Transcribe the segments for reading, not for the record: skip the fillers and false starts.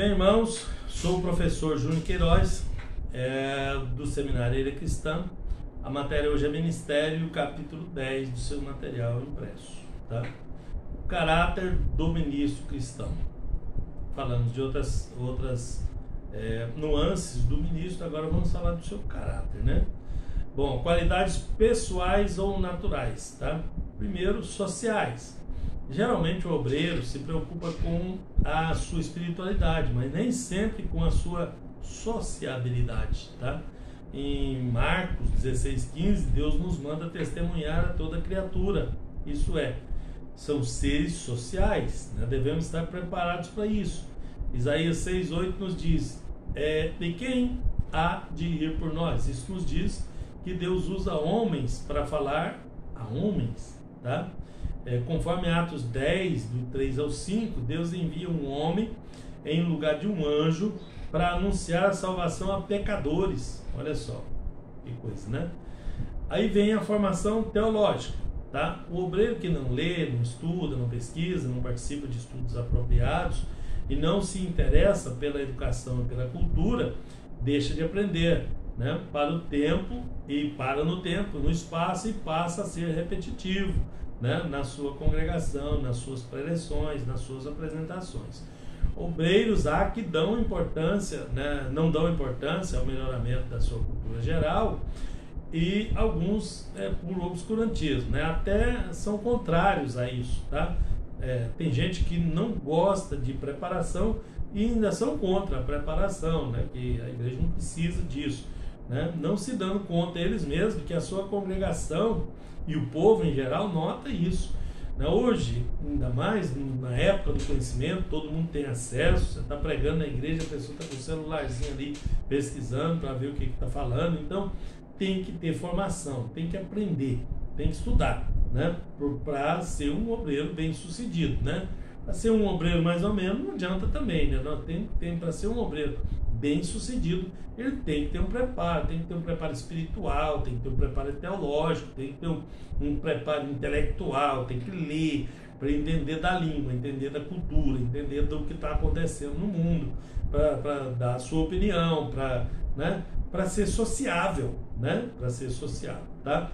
bem, irmãos? Sou o professor Júnior Queiroz, do Seminário Era Cristã. A matéria hoje é Ministério, capítulo 10 do seu material impresso. Tá? O caráter do ministro cristão. Falamos de outras nuances do ministro, agora vamos falar do seu caráter, né? Bom, qualidades pessoais ou naturais, tá? Primeiro, sociais. Geralmente o obreiro se preocupa com a sua espiritualidade, mas nem sempre com a sua sociabilidade, tá? Em Marcos 16,15, Deus nos manda testemunhar a toda criatura, isso é, são seres sociais, né? Devemos estar preparados para isso. Isaías 6,8 nos diz, de quem há de ir por nós? Isso nos diz que Deus usa homens para falar a homens, tá? Conforme Atos 10, do 3 ao 5, Deus envia um homem em lugar de um anjo para anunciar a salvação a pecadores. Olha só, que coisa, né? Aí vem a formação teológica, tá? O obreiro que não lê, não estuda, não pesquisa, não participa de estudos apropriados e não se interessa pela educação e pela cultura, deixa de aprender, né? Para o tempo e para no tempo, no espaço, e passa a ser repetitivo, né? Na sua congregação, nas suas preleções, nas suas apresentações. Obreiros há que dão importância, né? Não dão importância ao melhoramento da sua cultura geral, e alguns por obscurantismo, né? Até são contrários a isso, tá? Tem gente que não gosta de preparação e ainda são contra a preparação, né? Que a igreja não precisa disso, né? Não se dando conta eles mesmos que a sua congregação e o povo em geral nota isso, né? Hoje, ainda mais na época do conhecimento, todo mundo tem acesso. Você está pregando na igreja, a pessoa está com o celularzinho ali pesquisando para ver o que está falando. Então tem que ter formação, tem que aprender, tem que estudar, né? Para ser um obreiro bem sucedido, né? Para ser um obreiro mais ou menos não adianta também, né? Para ser um obreiro bem sucedido, ele tem que ter um preparo, tem que ter um preparo espiritual, tem que ter um preparo teológico, tem que ter um preparo intelectual, tem que ler para entender da língua, entender da cultura, entender do que está acontecendo no mundo, para dar a sua opinião, para ser sociável, né? Para ser sociável, tá?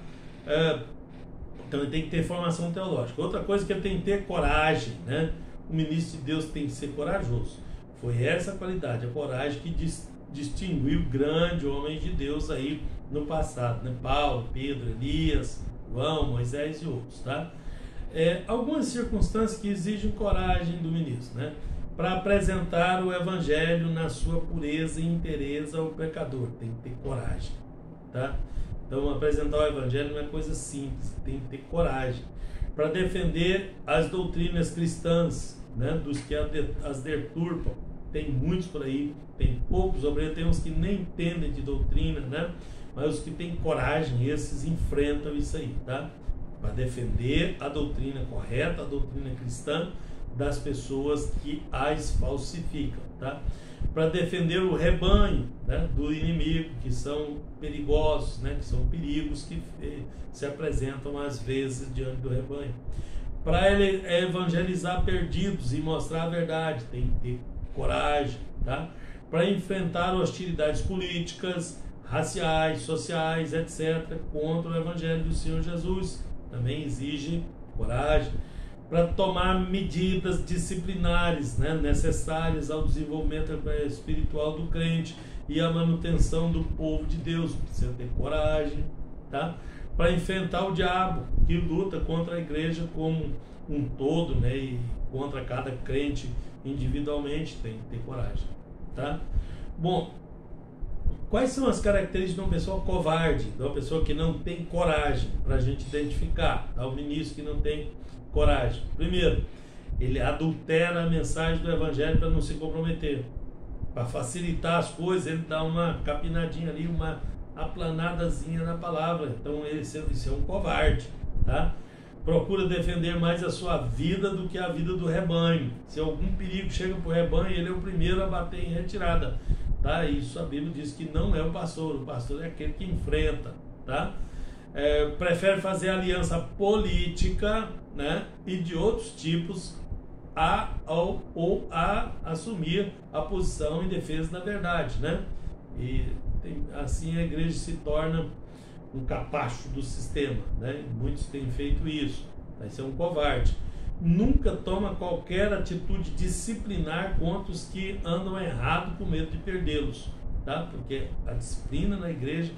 Então ele tem que ter formação teológica. Outra coisa que ele tem que ter coragem, né? O ministro de Deus tem que ser corajoso. Foi essa qualidade, a coragem, que distinguiu grandes homens de Deus aí no passado, né? Paulo, Pedro, Elias, João, Moisés e outros, tá? Algumas circunstâncias que exigem coragem do ministro, né? Para apresentar o evangelho na sua pureza e inteireza ao pecador, tem que ter coragem, tá? Então apresentar o evangelho não é coisa simples, tem que ter coragem. Para defender as doutrinas cristãs, né? Dos que as deturpam, tem muitos por aí, tem poucos obreiros, tem uns que nem entendem de doutrina, né? Mas os que têm coragem, esses enfrentam isso aí, tá? Para defender a doutrina correta, a doutrina cristã, das pessoas que as falsificam, tá? Para defender o rebanho, né, do inimigo, que são perigosos, né, que são perigos que se apresentam às vezes diante do rebanho. Para evangelizar perdidos e mostrar a verdade, tem que ter coragem, tá? Para enfrentar hostilidades políticas, raciais, sociais, etc., contra o evangelho do Senhor Jesus, também exige coragem. Para tomar medidas disciplinares, né, necessárias ao desenvolvimento espiritual do crente e à manutenção do povo de Deus, precisa ter coragem, tá? Para enfrentar o diabo, que luta contra a igreja como um todo, né, e contra cada crente individualmente, tem que ter coragem, tá? Bom, quais são as características de uma pessoa covarde, de uma pessoa que não tem coragem, para a gente identificar, tá? O ministro que não tem coragem. Primeiro, ele adultera a mensagem do evangelho para não se comprometer. Para facilitar as coisas, ele dá uma capinadinha ali, uma aplanadazinha na palavra. Então, isso é um covarde, tá? Procura defender mais a sua vida do que a vida do rebanho. Se algum perigo chega para o rebanho, ele é o primeiro a bater em retirada, tá? Isso a Bíblia diz que não é o pastor é aquele que enfrenta, tá? Prefere fazer aliança política, né, e de outros tipos ou a assumir a posição em defesa da verdade, né? E assim a igreja se torna um capacho do sistema, né? Muitos têm feito isso, vai ser um covarde. Nunca toma qualquer atitude disciplinar contra os que andam errado com medo de perdê-los, tá? Porque a disciplina na igreja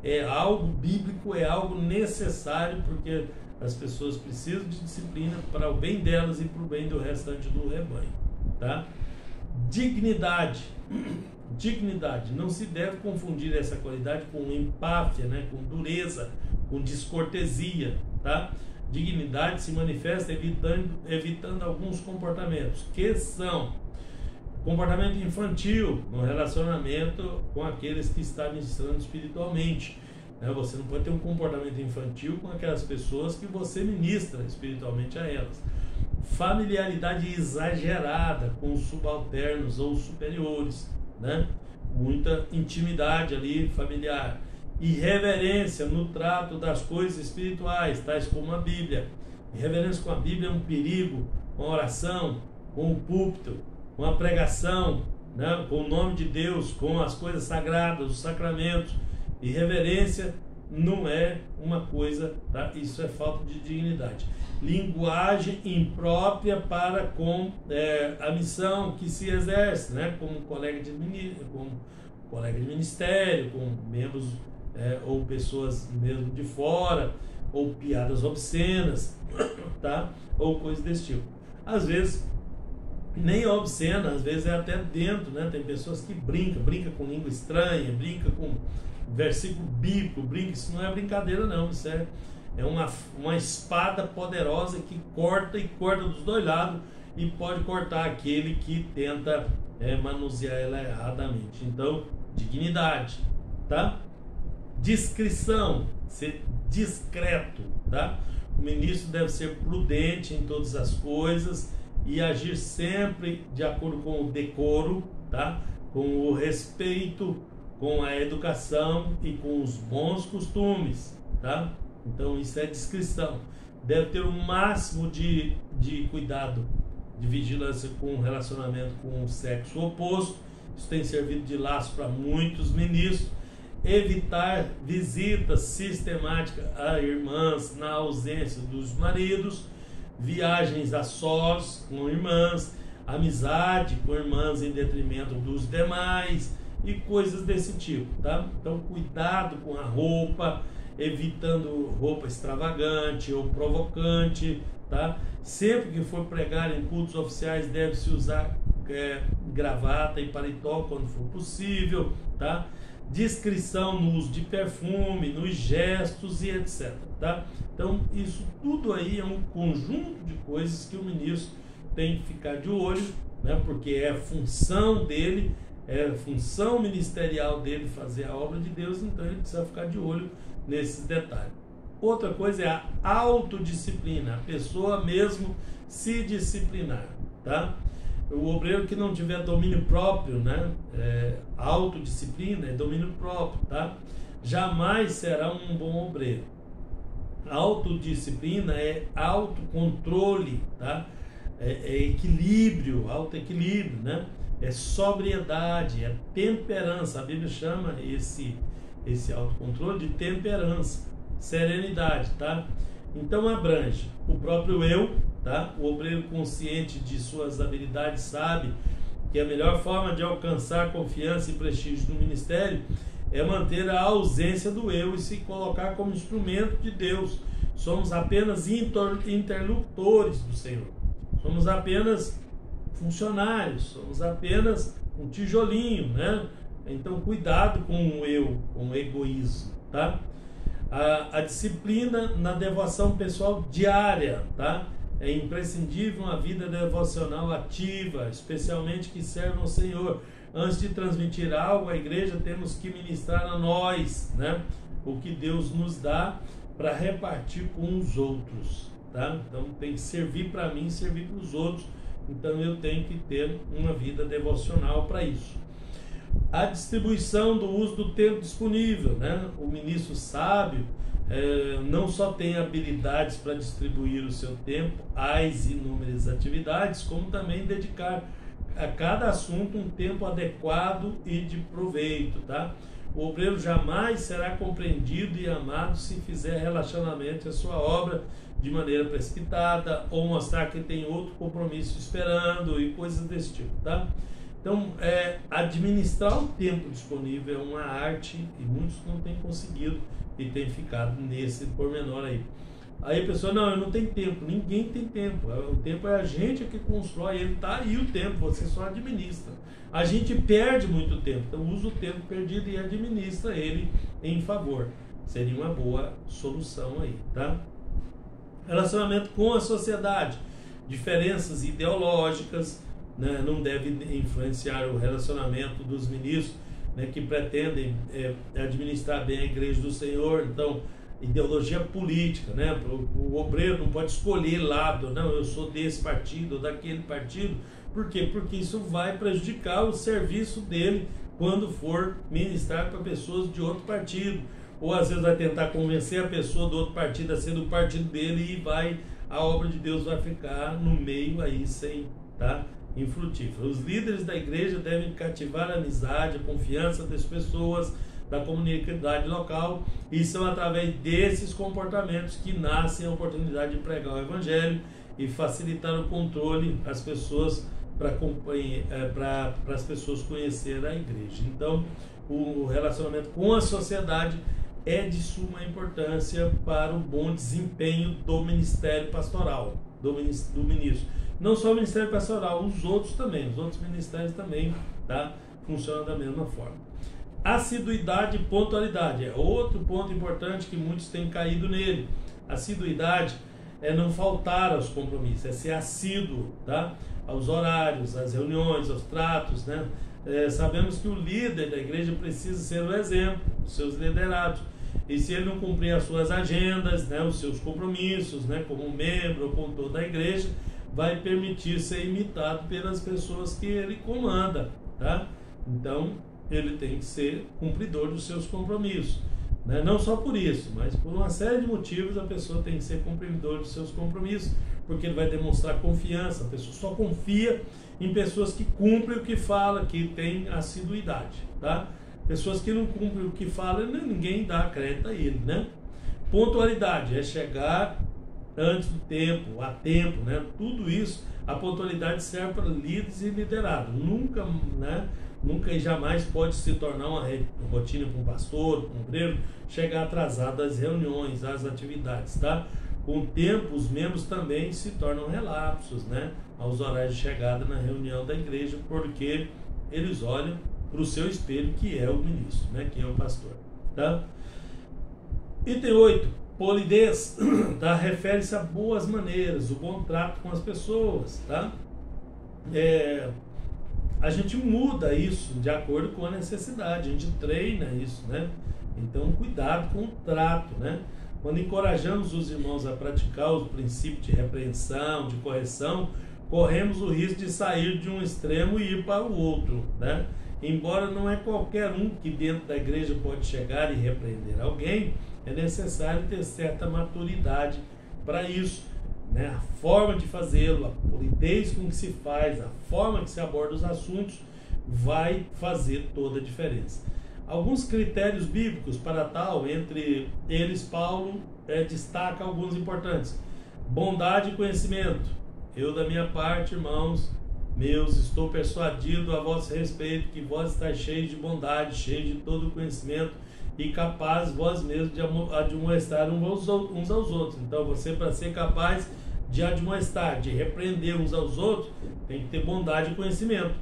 é algo bíblico, é algo necessário, porque as pessoas precisam de disciplina para o bem delas e para o bem do restante do rebanho, tá? Dignidade. Dignidade. Não se deve confundir essa qualidade com empáfia, né? Com dureza, com descortesia, tá? Dignidade se manifesta evitando alguns comportamentos, que são comportamento infantil no relacionamento com aqueles que está ministrando espiritualmente. Você não pode ter um comportamento infantil com aquelas pessoas que você ministra espiritualmente a elas. Familiaridade exagerada com os subalternos ou superiores, né? Muita intimidade ali familiar. Irreverência no trato das coisas espirituais, tais como a Bíblia. Irreverência com a Bíblia é um perigo, com a oração, com o púlpito, com a pregação, né? Com o nome de Deus, com as coisas sagradas, os sacramentos. Irreverência não é uma coisa, tá? Isso é falta de dignidade. Linguagem imprópria para com a missão que se exerce, né? Como colega de ministério, com membros ou pessoas mesmo de fora, ou piadas obscenas, tá? Ou coisas desse tipo. Às vezes nem é obscena, às vezes é até dentro, né? Tem pessoas que brinca com língua estranha, brinca com versículo bíblico, isso não é brincadeira não, isso é uma espada poderosa que corta dos dois lados e pode cortar aquele que tenta manusear ela erradamente. Então, dignidade, tá? Discrição, ser discreto, tá? O ministro deve ser prudente em todas as coisas e agir sempre de acordo com o decoro, tá? Com o respeito, com a educação e com os bons costumes, tá? Então isso é discrição. Deve ter o máximo de cuidado, de vigilância com o relacionamento com o sexo oposto. Isso tem servido de laço para muitos ministros. Evitar visitas sistemáticas a irmãs na ausência dos maridos, viagens a sós com irmãs, amizade com irmãs em detrimento dos demais e coisas desse tipo, tá? Então cuidado com a roupa, evitando roupa extravagante ou provocante, tá? Sempre que for pregar em cultos oficiais deve-se usar gravata e paletó quando for possível, tá? Discrição no uso de perfume, nos gestos e etc, tá? Então isso tudo aí é um conjunto de coisas que o ministro tem que ficar de olho, né? Porque é função dele, é função ministerial dele fazer a obra de Deus, então ele precisa ficar de olho nesses detalhes. Outra coisa é a autodisciplina, a pessoa mesmo se disciplinar, tá? O obreiro que não tiver domínio próprio, né? Autodisciplina é domínio próprio, tá? Jamais será um bom obreiro. Autodisciplina é autocontrole, tá? É equilíbrio, autoequilíbrio, né? É sobriedade, é temperança. A Bíblia chama esse autocontrole de temperança, serenidade, tá? Então abrange o próprio eu, tá? O obreiro consciente de suas habilidades sabe que a melhor forma de alcançar confiança e prestígio no ministério é manter a ausência do eu e se colocar como instrumento de Deus. Somos apenas interlocutores do Senhor. Somos apenas funcionários, somos apenas um tijolinho, né? Então cuidado com o eu, com o egoísmo, tá? A disciplina na devoção pessoal diária, tá? É imprescindível uma vida devocional ativa, especialmente que serve ao Senhor. Antes de transmitir algo à igreja, temos que ministrar a nós, né? O que Deus nos dá para repartir com os outros, tá? Então tem que servir para mim, servir para os outros. Então eu tenho que ter uma vida devocional para isso. A distribuição do uso do tempo disponível, né? O ministro sábio não só tem habilidades para distribuir o seu tempo às inúmeras atividades, como também dedicar a cada assunto um tempo adequado e de proveito, tá? O obreiro jamais será compreendido e amado se fizer relaxadamente a sua obra de maneira precipitada ou mostrar que tem outro compromisso esperando e coisas desse tipo, tá? Então, administrar o tempo disponível é uma arte e muitos não têm conseguido e têm ficado nesse pormenor aí. Aí a pessoa, não, eu não tenho tempo. Ninguém tem tempo. O tempo é a gente que constrói, ele tá aí o tempo, você só administra. A gente perde muito tempo, então usa o tempo perdido e administra ele em favor. Seria uma boa solução aí, tá? Relacionamento com a sociedade. Diferenças ideológicas, né, não devem influenciar o relacionamento dos ministros, né, que pretendem administrar bem a igreja do Senhor. Então, ideologia política, né? O obreiro não pode escolher lado, não, eu sou desse partido ou daquele partido. Por quê? Porque isso vai prejudicar o serviço dele quando for ministrar para pessoas de outro partido, ou às vezes vai tentar convencer a pessoa do outro partido a ser do partido dele e a obra de Deus vai ficar no meio aí sem, tá, infrutífera. Os líderes da igreja devem cativar a amizade, a confiança das pessoas da comunidade local, e são através desses comportamentos que nascem a oportunidade de pregar o evangelho e facilitar o controle às pessoas para as pessoas conhecerem a igreja. Então, o relacionamento com a sociedade é de suma importância para o bom desempenho do ministério pastoral, do ministro. Não só o ministério pastoral, os outros ministérios também, tá? Funcionam da mesma forma. Assiduidade e pontualidade é outro ponto importante que muitos têm caído nele. Assiduidade é não faltar aos compromissos, é ser assíduo, tá? Aos horários, às reuniões, aos tratos, né? Sabemos que o líder da igreja precisa ser o exemplo dos seus liderados, e se ele não cumprir as suas agendas, né, os seus compromissos, né, como membro ou com toda a igreja, vai permitir ser imitado pelas pessoas que ele comanda, tá? Então, ele tem que ser cumpridor dos seus compromissos, né? Não só por isso, mas por uma série de motivos a pessoa tem que ser cumpridor dos seus compromissos, porque ele vai demonstrar confiança. A pessoa só confia em pessoas que cumprem o que fala, que tem assiduidade, tá? Pessoas que não cumprem o que fala, ninguém dá crédito a ele, né? Pontualidade é chegar antes do tempo, a tempo, né? Tudo isso, a pontualidade serve para líderes e liderados. Nunca, né? Nunca e jamais pode se tornar uma rotina para um pastor, para um obreiro, chegar atrasado às reuniões, às atividades, tá? Com o tempo, os membros também se tornam relapsos, né, aos horários de chegada na reunião da igreja, porque eles olham para o seu espelho, que é o ministro, né, que é o pastor, tá? Item 8, polidez, tá? Refere-se a boas maneiras, o bom trato com as pessoas, tá? A gente muda isso de acordo com a necessidade, a gente treina isso, né? Então, cuidado com o trato, né? Quando encorajamos os irmãos a praticar o princípio de repreensão, de correção, corremos o risco de sair de um extremo e ir para o outro, né? Embora não é qualquer um que dentro da igreja pode chegar e repreender alguém, é necessário ter certa maturidade para isso, né? A forma de fazê-lo, a polidez com que se faz, a forma que se aborda os assuntos vai fazer toda a diferença. Alguns critérios bíblicos para tal, entre eles Paulo destaca alguns importantes. Bondade e conhecimento. Eu, da minha parte, irmãos meus, estou persuadido a vosso respeito que vós estáis cheios de bondade, cheios de todo conhecimento e capazes vós mesmos de admoestar uns aos outros. Então, você, para ser capaz de admoestar, de repreender uns aos outros, tem que ter bondade e conhecimento,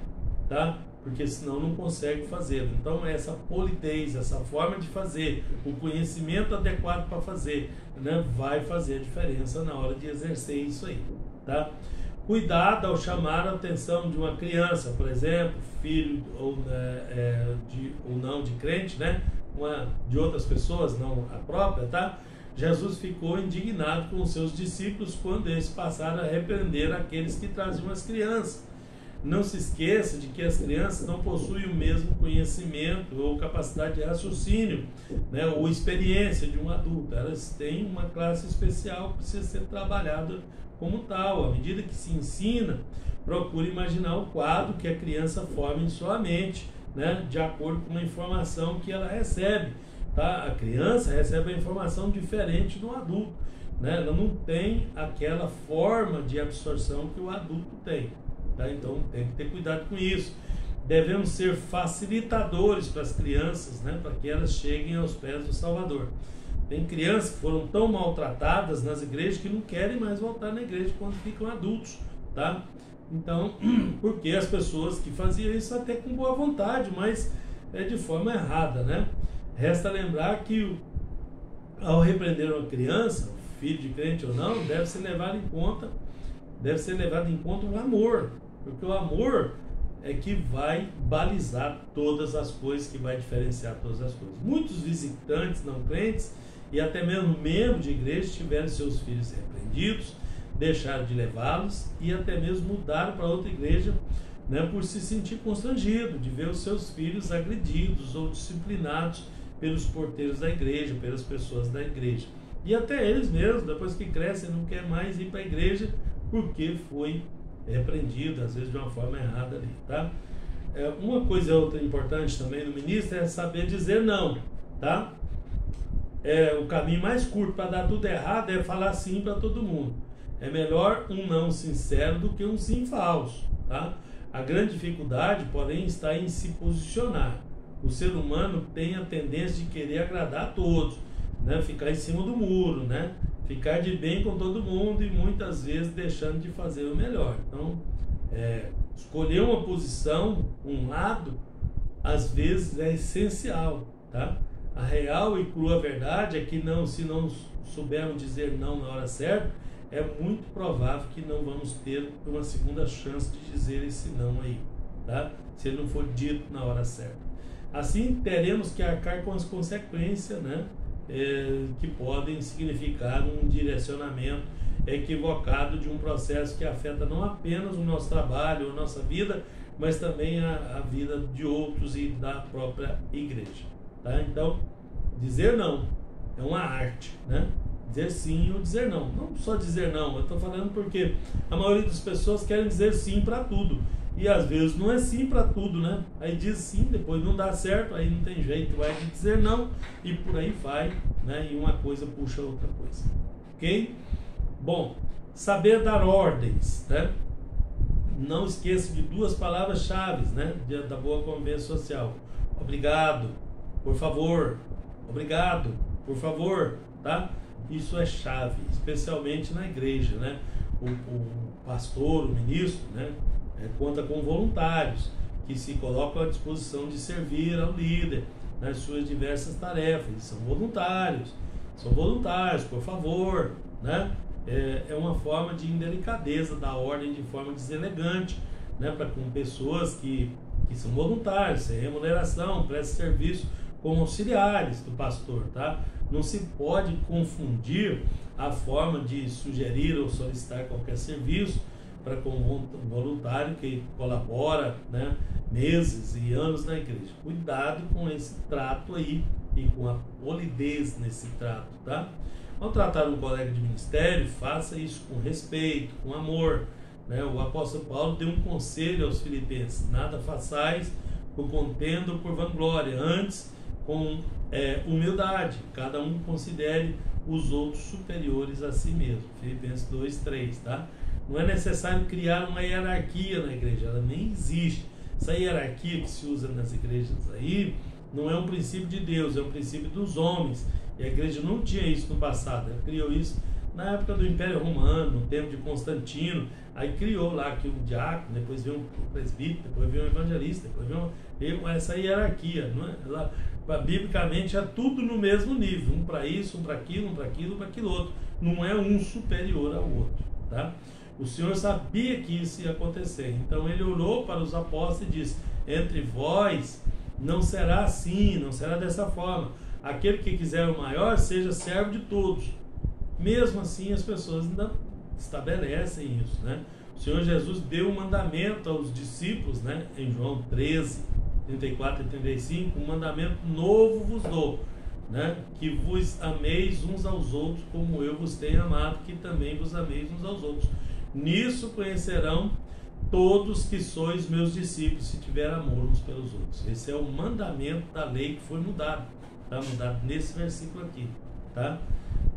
tá? Porque senão não consegue fazê-lo. Então, essa polidez, essa forma de fazer, o conhecimento adequado para fazer, né, vai fazer a diferença na hora de exercer isso aí, tá? Cuidado ao chamar a atenção de uma criança, por exemplo, filho ou não de crente, né, de outras pessoas, não a própria, tá? Jesus ficou indignado com os seus discípulos quando eles passaram a repreender aqueles que traziam as crianças. Não se esqueça de que as crianças não possuem o mesmo conhecimento ou capacidade de raciocínio, né, ou experiência de um adulto. Elas têm uma classe especial que precisa ser trabalhada como tal. À medida que se ensina, procure imaginar o quadro que a criança forma em sua mente, né, de acordo com a informação que ela recebe. Tá? A criança recebe a informação diferente do adulto, né? Ela não tem aquela forma de absorção que o adulto tem. Tá? Então tem que ter cuidado com isso. Devemos ser facilitadores para as crianças, né, para que elas cheguem aos pés do Salvador. Tem crianças que foram tão maltratadas nas igrejas que não querem mais voltar na igreja quando ficam adultos. Tá? Então, porque as pessoas que faziam isso até com boa vontade, mas de forma errada, né? Resta lembrar que ao repreender uma criança, filho de crente ou não, deve ser levado em conta o amor, porque o amor é que vai balizar todas as coisas, que vai diferenciar todas as coisas. Muitos visitantes não crentes e até mesmo membros de igreja tiveram seus filhos repreendidos, deixaram de levá-los e até mesmo mudaram para outra igreja, né, por se sentir constrangido de ver os seus filhos agredidos ou disciplinados pelos porteiros da igreja, pelas pessoas da igreja. E até eles mesmos, depois que crescem, não querem mais ir para a igreja porque foi repreendido, às vezes de uma forma errada ali, tá? Uma coisa outra importante também no ministro é saber dizer não, tá? O caminho mais curto para dar tudo errado é falar sim para todo mundo. É melhor um não sincero do que um sim falso, tá? A grande dificuldade, porém, está em se posicionar. O ser humano tem a tendência de querer agradar a todos, né? Ficar em cima do muro, né? Ficar de bem com todo mundo e muitas vezes deixando de fazer o melhor. Então, escolher uma posição, um lado, às vezes é essencial, tá? A real e crua verdade é que se não soubermos dizer não na hora certa, é muito provável que não vamos ter uma segunda chance de dizer esse não aí, tá? Se ele não for dito na hora certa. Assim, teremos que arcar com as consequências, né, que podem significar um direcionamento equivocado de um processo que afeta não apenas o nosso trabalho, a nossa vida, mas também a vida de outros e da própria igreja, tá? Então, dizer não é uma arte, né? Dizer sim ou dizer não. Não só dizer não, eu estou falando porque a maioria das pessoas querem dizer sim para tudo. E às vezes não é sim para tudo, né? Aí diz sim, depois não dá certo, aí não tem jeito, vai dizer não e por aí vai, né? E uma coisa puxa outra coisa. Ok? Bom, saber dar ordens, né? Não esqueça de duas palavras-chave, né, da boa convivência social. Obrigado, por favor. Obrigado, por favor, tá? Isso é chave, especialmente na igreja, né? O pastor, o ministro, né, conta com voluntários que se colocam à disposição de servir ao líder nas suas diversas tarefas. Eles são voluntários, por favor, né? É uma forma de indelicadeza da ordem de forma deselegante, né, para com pessoas que são voluntários, sem remuneração, prestam serviço como auxiliares do pastor, tá? Não se pode confundir a forma de sugerir ou solicitar qualquer serviço para com um voluntário que colabora, né, meses e anos na igreja. Cuidado com esse trato aí e com a polidez nesse trato, tá? Ao tratar um colega de ministério, faça isso com respeito, com amor, né? O apóstolo Paulo deu um conselho aos filipenses: nada façais por contenda ou por vanglória, antes com humildade, cada um considere os outros superiores a si mesmo. Filipenses 2:3, tá? Não é necessário criar uma hierarquia na igreja, ela nem existe. Essa hierarquia que se usa nas igrejas aí não é um princípio de Deus, é um princípio dos homens. E a igreja não tinha isso no passado, ela criou isso na época do Império Romano, no tempo de Constantino. Aí criou lá que um diácono, depois veio um presbítero, depois veio um evangelista, depois veio essa hierarquia, não é? Ela, biblicamente é tudo no mesmo nível, um para isso, um para aquilo, um para aquilo, um para aquilo outro. Não é um superior ao outro, tá? O Senhor sabia que isso ia acontecer, então ele orou para os apóstolos e disse: entre vós não será assim, não será dessa forma. Aquele que quiser o maior, seja servo de todos. Mesmo assim, as pessoas ainda estabelecem isso, né? O O Senhor Jesus deu um mandamento aos discípulos, né? Em João 13, 34 e 35, um mandamento novo vos dou, né? Que vos ameis uns aos outros como eu vos tenho amado, que também vos ameis uns aos outros. Nisso conhecerão todos que sois meus discípulos, se tiver amor uns pelos outros. Esse é o mandamento da lei que foi mudado, tá? Mudado nesse versículo aqui, tá?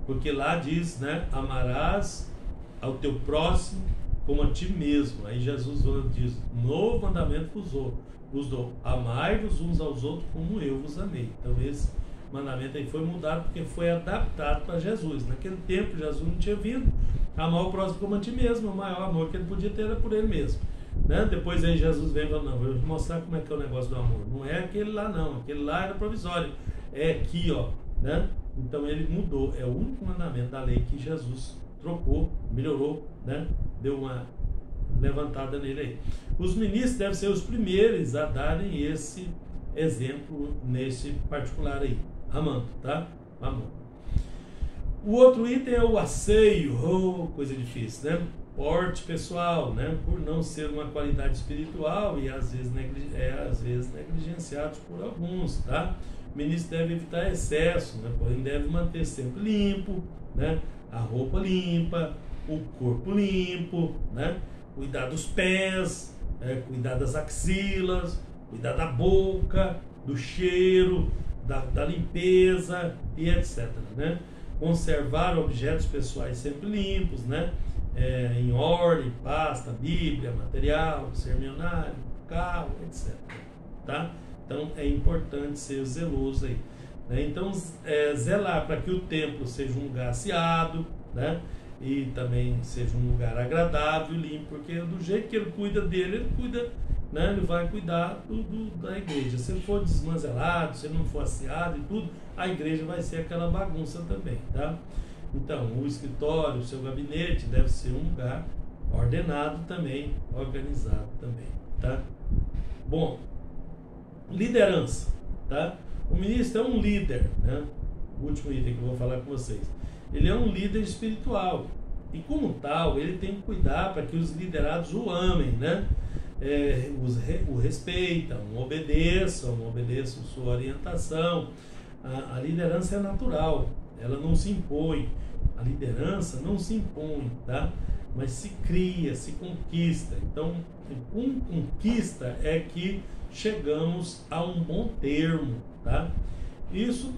Porque lá diz, né? Amarás ao teu próximo como a ti mesmo. Aí Jesus diz: novo mandamento vos dou, amai-vos uns aos outros como eu vos amei. Então esse mandamento aí foi mudado porque foi adaptado para Jesus. Naquele tempo Jesus não tinha vindo. Amar o próximo como a ti mesmo, o maior amor que ele podia ter era por ele mesmo, né? Depois aí Jesus vem e fala: não, vou mostrar como é que é o negócio do amor. Não é aquele lá não, aquele lá era provisório, é aqui, ó, né? Então ele mudou, é o único mandamento da lei que Jesus trocou, melhorou, né? Deu uma levantada nele aí. Os ministros devem ser os primeiros a darem esse exemplo nesse particular aí, amando, tá? Amor. O outro item é o asseio, coisa difícil, né? Porte pessoal, né? Por não ser uma qualidade espiritual e às vezes negligenciados por alguns, tá? O ministro deve evitar excesso, né? Porém deve manter sempre limpo, né? A roupa limpa, o corpo limpo, né? Cuidar dos pés, cuidar das axilas, cuidar da boca, do cheiro, da limpeza e etc, né? Conservar objetos pessoais sempre limpos, né? Em ordem, pasta, Bíblia, material, sermonário, carro, etc, tá? Então é importante ser zeloso aí, né? Então zelar para que o templo seja um lugar aseado, né? E também seja um lugar agradável, limpo, porque do jeito que ele cuida dele, ele cuida, né? Ele vai cuidar da igreja. Se ele for desmanzelado, se ele não for aseado e tudo, a igreja vai ser aquela bagunça também, tá? Então, o escritório, o seu gabinete deve ser um lugar ordenado também, organizado também, tá? Bom, liderança, tá? O ministro é um líder, né? O último item que eu vou falar com vocês. Ele é um líder espiritual e, como tal, ele tem que cuidar para que os liderados o amem, né? O respeitam, obedeçam sua orientação. A liderança é natural, ela não se impõe. A liderança não se impõe, tá? Mas se cria, se conquista. Então, com conquista é que chegamos a um bom termo, tá? Isso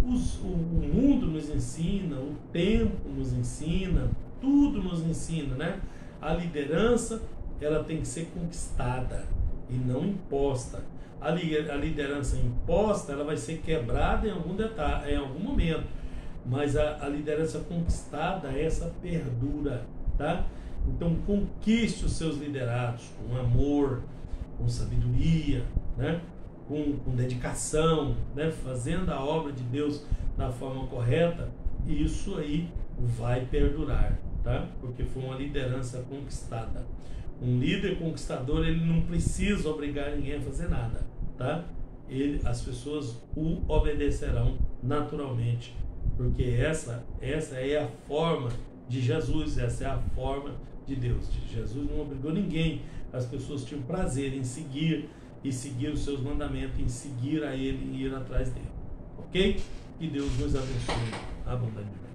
o mundo nos ensina, o tempo nos ensina, tudo nos ensina, né? A liderança, ela tem que ser conquistada e não imposta. A liderança imposta, ela vai ser quebrada em algum momento, mas a liderança conquistada, essa perdura, tá? Então conquiste os seus liderados com amor, com sabedoria, né? Com dedicação, né? Fazendo a obra de Deus da forma correta, e isso aí vai perdurar, tá? Porque foi uma liderança conquistada. Um líder conquistador, ele não precisa obrigar ninguém a fazer nada, tá? As pessoas o obedecerão naturalmente, porque essa é a forma de Jesus, essa é a forma de Deus. Jesus não obrigou ninguém, as pessoas tinham prazer em seguir os seus mandamentos, em seguir a Ele e ir atrás dele, ok? Que Deus nos abençoe abundantemente.